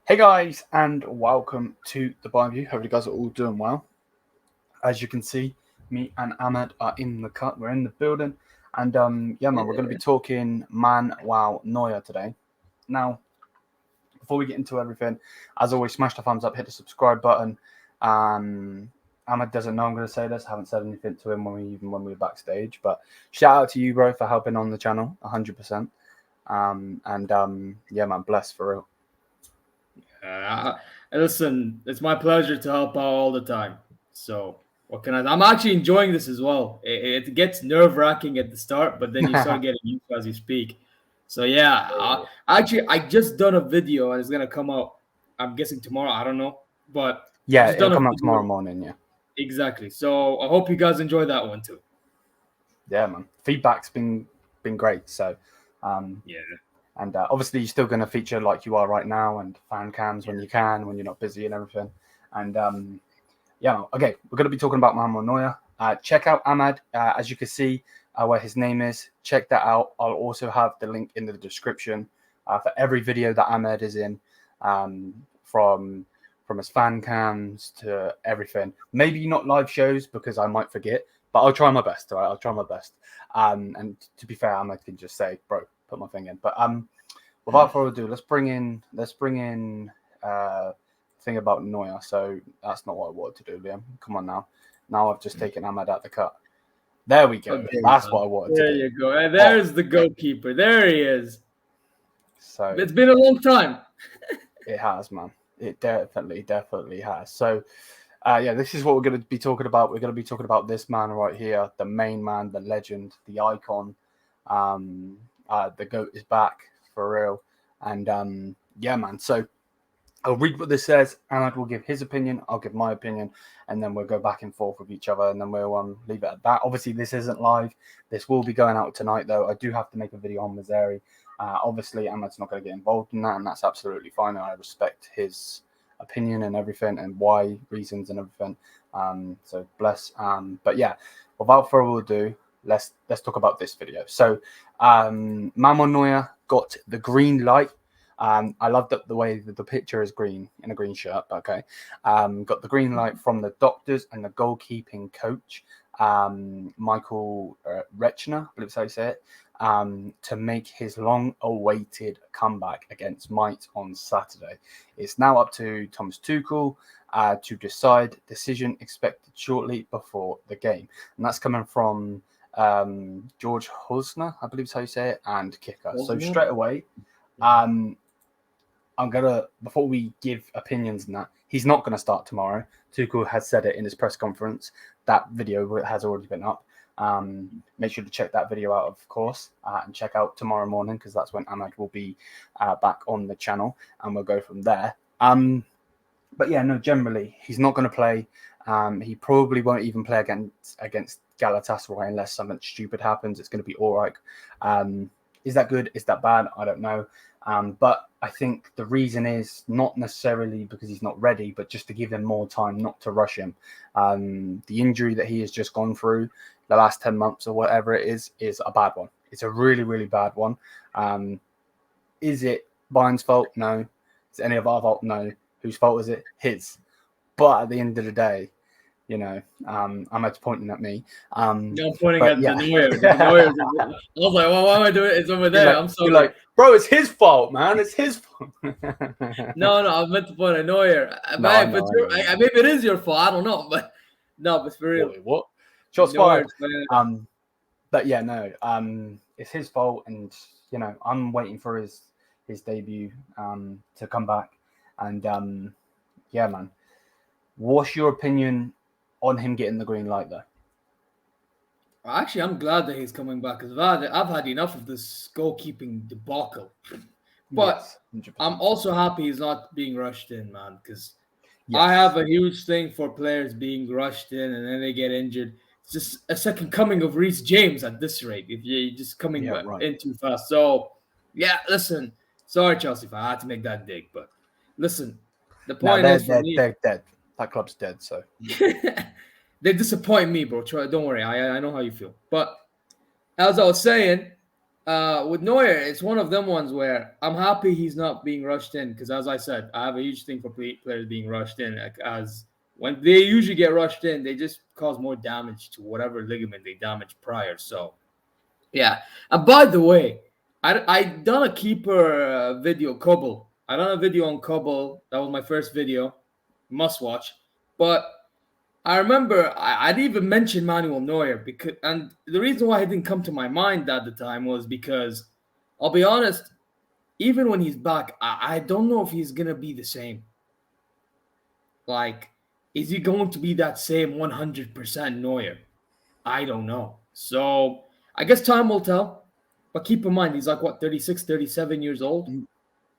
Hey guys, and welcome to the Bayern View. Hope you guys are all doing well. As you can see, me and Ahmed are in the cut. We're in the building, and we're going to be talking Manuel Neuer today. Now, before we get into everything, as always, smash the thumbs up, hit the subscribe button. Ahmed doesn't know I'm going to say this. I haven't said anything to him when we were backstage, but shout out to you, bro, for helping on the channel, 100%. Man, bless for real. Listen, it's my pleasure to help out all the time. So what can I? I'm actually enjoying this as well. It gets nerve-wracking at the start, but then you start getting used to as you speak. So actually, I just done a video and it's gonna come out. I'm guessing tomorrow. I don't know, but yeah, it'll come out tomorrow morning. Yeah, exactly. So I hope you guys enjoy that one too. Yeah, man. Feedback's been great. So, yeah. And obviously, you're still going to feature like you are right now, and fan cams when you can, when you're not busy and everything. And okay, we're going to be talking about Manuel Neuer. Check out Ahmad, as you can see where his name is. Check that out. I'll also have the link in the description for every video that Ahmed is in, from his fan cams to everything. Maybe not live shows because I might forget, but I'll try my best. All right, I'll try my best. And to be fair, Ahmed can just say, "Bro, put my thing in." But without further ado, let's bring in thing about Neuer. So that's not what I wanted to do, Liam. Come on now. Now I've just taken Ahmed out the cut. There we go. That's what I wanted to do. There you go. And there's the goalkeeper. There he is. So it's been a long time. It has, man. It definitely has. So this is what we're going to be talking about. We're going to be talking about this man right here, the main man, the legend, the icon. The GOAT is back for real. And man. So I'll read what this says. Ahmed will give his opinion. I'll give my opinion. And then we'll go back and forth with each other. And then we'll leave it at that. Obviously, this isn't live. This will be going out tonight, though. I do have to make a video on mazraoui. Obviously, Ahmed's not going to get involved in that. And that's absolutely fine. I respect his opinion and everything and why, reasons and everything. So bless. But yeah, without further ado, let's talk about this video. So Manuel Neuer got the green light. I love the way that the picture is green in a green shirt. Okay, got the green light from the doctors and the goalkeeping coach, Michael Rechner, I believe that's how you say it, to make his long-awaited comeback against Mainz on Saturday. It's now up to Thomas Tuchel to decide. Decision expected shortly before the game, and that's coming from George Hosner, I believe is how you say it, and Kicker. So straight away, I'm gonna, before we give opinions on that, he's not gonna start tomorrow. Tuchel has said it in his press conference. That video has already been up. Make sure to check that video out, of course, and check out tomorrow morning because that's when Ahmed will be back on the channel, and we'll go from there. But yeah, no, generally he's not going to play. He probably won't even play against Galatasaray unless something stupid happens. It's going to be all right. Is that good? Is that bad? I don't know. But I think the reason is not necessarily because he's not ready, but just to give him more time, not to rush him. The injury that he has just gone through the last 10 months or whatever it is a bad one. It's a really, really bad one. Is it Bayern's fault? No. Is it any of our fault? No. Whose fault is it? His. But at the end of the day, you know, Ahmed's pointing at me. I'm pointing at the Neuer. I was like, well, why am I doing it? It's over there. I'm sorry. You're like, bro, it's his fault, man. It's his fault. No, I meant to point at Neuer. Maybe it is your fault. I don't know, but no, but for real. What? Shots fired. But yeah, no. It's his fault, and you know, I'm waiting for his debut to come back, and yeah, man. What's your opinion on him getting the green light, though? Actually, I'm glad that he's coming back because I've had enough of this goalkeeping debacle. But yes, I'm also happy he's not being rushed in, man, because I have a huge thing for players being rushed in and then they get injured. It's just a second coming of Reece James at this rate if you're just coming in too fast. So, yeah, listen. Sorry, Chelsea fan. I had to make that dig, but listen, the point is for me, they're dead. That club's dead, so. They disappoint me, bro. Don't worry. I know how you feel. But as I was saying, with Neuer, it's one of them ones where I'm happy he's not being rushed in because, as I said, I have a huge thing for players being rushed in. As when they usually get rushed in, they just cause more damage to whatever ligament they damaged prior. So, yeah. And by the way, I done a keeper video, Kobel. I done a video on Kobel. That was my first video. Must watch. But I remember I didn't even mention Manuel Neuer because, and the reason why he didn't come to my mind at the time was because, I'll be honest, even when he's back, I don't know if he's gonna be the same. Like, is he going to be that same 100% Neuer? I don't know. So I guess time will tell. But keep in mind, he's like what, 36, 37 years old.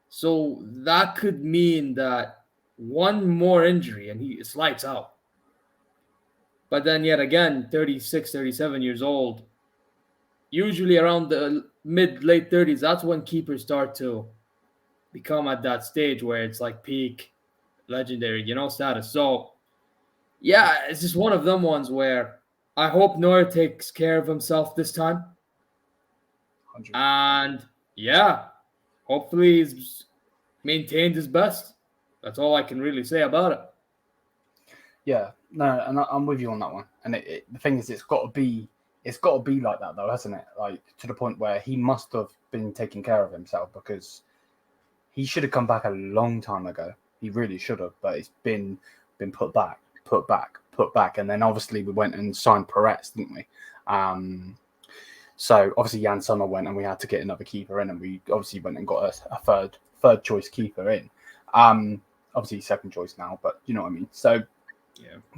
So that could mean that one more injury and he lights out. But then yet again, 36, 37 years old, usually around the late 30s, that's when keepers start to become at that stage where it's like peak legendary, status. So, yeah, it's just one of them ones where I hope Neuer takes care of himself this time. 100%. And, yeah, hopefully he's maintained his best. That's all I can really say about it. Yeah, no, and I'm with you on that one. And the thing is, it's got to be like that, though, hasn't it? Like, to the point where he must have been taking care of himself, because he should have come back a long time ago. He really should have, but it's been put back, and then obviously we went and signed Perez, didn't we? So obviously Jan Sommer went, and we had to get another keeper in, and we obviously went and got a third choice keeper in. Obviously second choice now, but you know what I mean. So.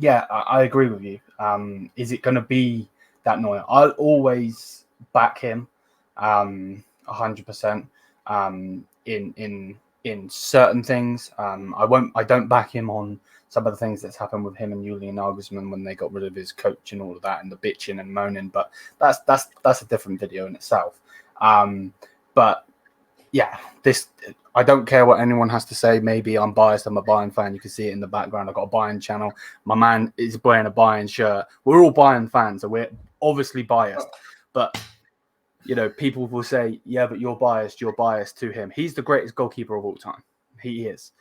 Yeah, I agree with you. Is it going to be that Neuer? I'll always back him 100%. In certain things, I don't back him on some of the things that's happened with him and Julian Nagelsmann when they got rid of his coach and all of that, and the bitching and moaning. But that's a different video in itself. But yeah, I don't care what anyone has to say. Maybe I'm biased. I'm a Bayern fan. You can see it in the background. I've got a Bayern channel. My man is wearing a Bayern shirt. We're all Bayern fans, so we're obviously biased. But, people will say, yeah, but you're biased. You're biased to him. He's the greatest goalkeeper of all time. He is,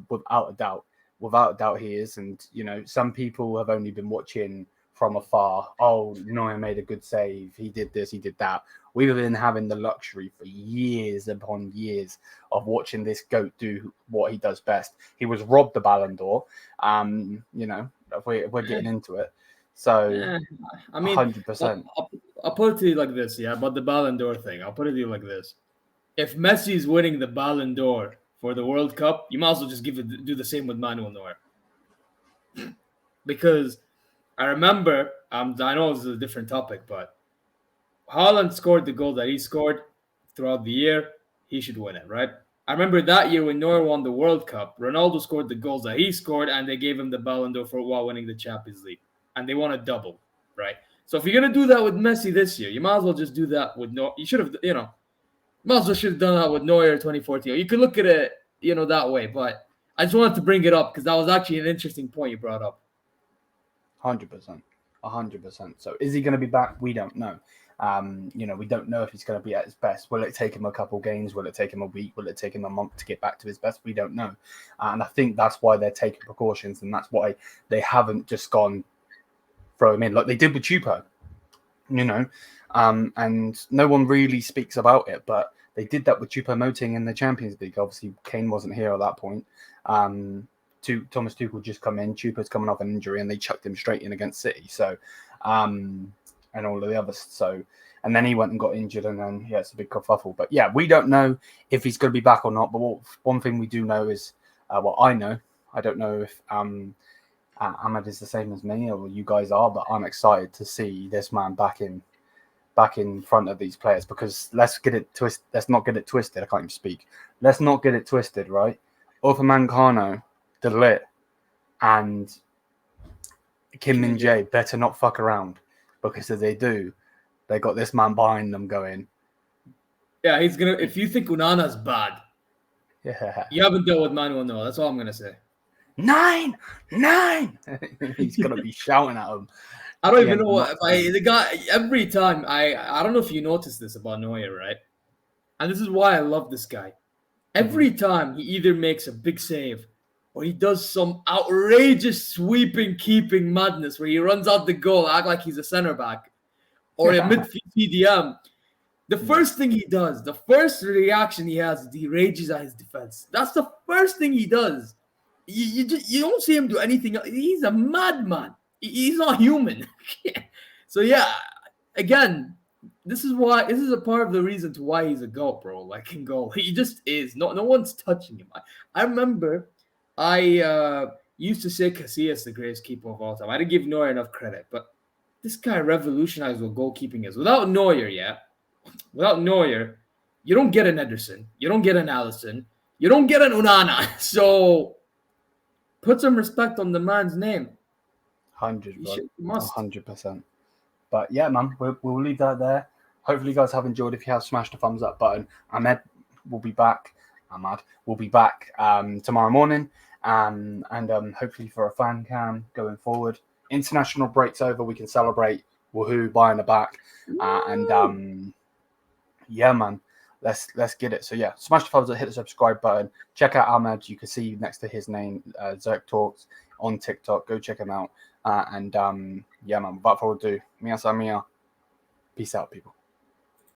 without a doubt. Without a doubt, he is. And, some people have only been watching from afar. Oh, Neuer made a good save. He did this. He did that. We've been having the luxury for years upon years of watching this GOAT do what he does best. He was robbed the Ballon d'Or. If we're getting into it. So, I mean, 100%. I'll put it to you like this, about the Ballon d'Or thing. I'll put it to you like this. If Messi's winning the Ballon d'Or for the World Cup, you might as well just do the same with Manuel Neuer. Because I remember, I know this is a different topic, but Haaland scored the goal that he scored throughout the year. He should win it, right? I remember that year when Neuer won the World Cup, Ronaldo scored the goals that he scored, and they gave him the Ballon d'Or while winning the Champions League. And they won a double, right? So if you're going to do that with Messi this year, you might as well just do that with Neuer. You should have, might as well should have done that with Neuer 2014. You could look at it, that way. But I just wanted to bring it up because that was actually an interesting point you brought up. 100%. 100%. So is he going to be back? We don't know. We don't know if he's going to be at his best. Will it take him a couple games? Will it take him a week? Will it take him a month to get back to his best? We don't know. And I think that's why they're taking precautions, and that's why they haven't just gone throw him in like they did with Chupo, and no one really speaks about it, but they did that with Choupo-Moting in the Champions League. Obviously, Kane wasn't here at that point. Thomas Tuchel just come in. Chupo's coming off an injury, and they chucked him straight in against City. So, and all of the others. So, and then he went and got injured, and then it's a big kerfuffle. But yeah, we don't know if he's going to be back or not. But one thing we do know is, I know. I don't know if Ahmed is the same as me or you guys are, but I'm excited to see this man back in front of these players, because let's not get it twisted. I can't even speak. Let's not get it twisted, right? Upamecano, De Ligt, and Kim Min-jae better not fuck around, because if they do, they got this man behind them going. Yeah, he's gonna. If you think Unana's bad, you haven't dealt with Manuel Neuer. That's all I'm gonna say. 9. He's gonna be shouting at him. I don't Yeah, even know what the guy. Every time I don't know if you noticed this about Neuer, right? And this is why I love this guy. Every time he either makes a big save or he does some outrageous sweeping keeping madness where he runs out the goal, act like he's a center back or a midfield CDM. The first thing he does, the first reaction he has, is he rages at his defense. That's the first thing he does. You don't see him do anything else. He's a madman. He's not human. So yeah, again, this is a part of the reason to why he's a GOAT, bro. Like in goal, he just is. No one's touching him. I remember I used to say Casillas the greatest keeper of all time. I didn't give Neuer enough credit, but this guy revolutionized what goalkeeping is. Without Neuer, you don't get an Ederson, you don't get an Alisson, you don't get an Onana. So put some respect on the man's name. 100%. But yeah, man, we'll leave that there. Hopefully, you guys have enjoyed. If you have, smash the thumbs up button. Ahmed will be back. Tomorrow morning, and hopefully for a fan cam going forward. International break's over. We can celebrate. Woohoo! Bayern are back, yeah, man. Let's get it. So yeah, smash the thumbs up, hit the subscribe button. Check out Ahmed. You can see next to his name, Zerk Talks on TikTok. Go check him out. Yeah, man. Without further ado, Mia Samia. Peace out, people.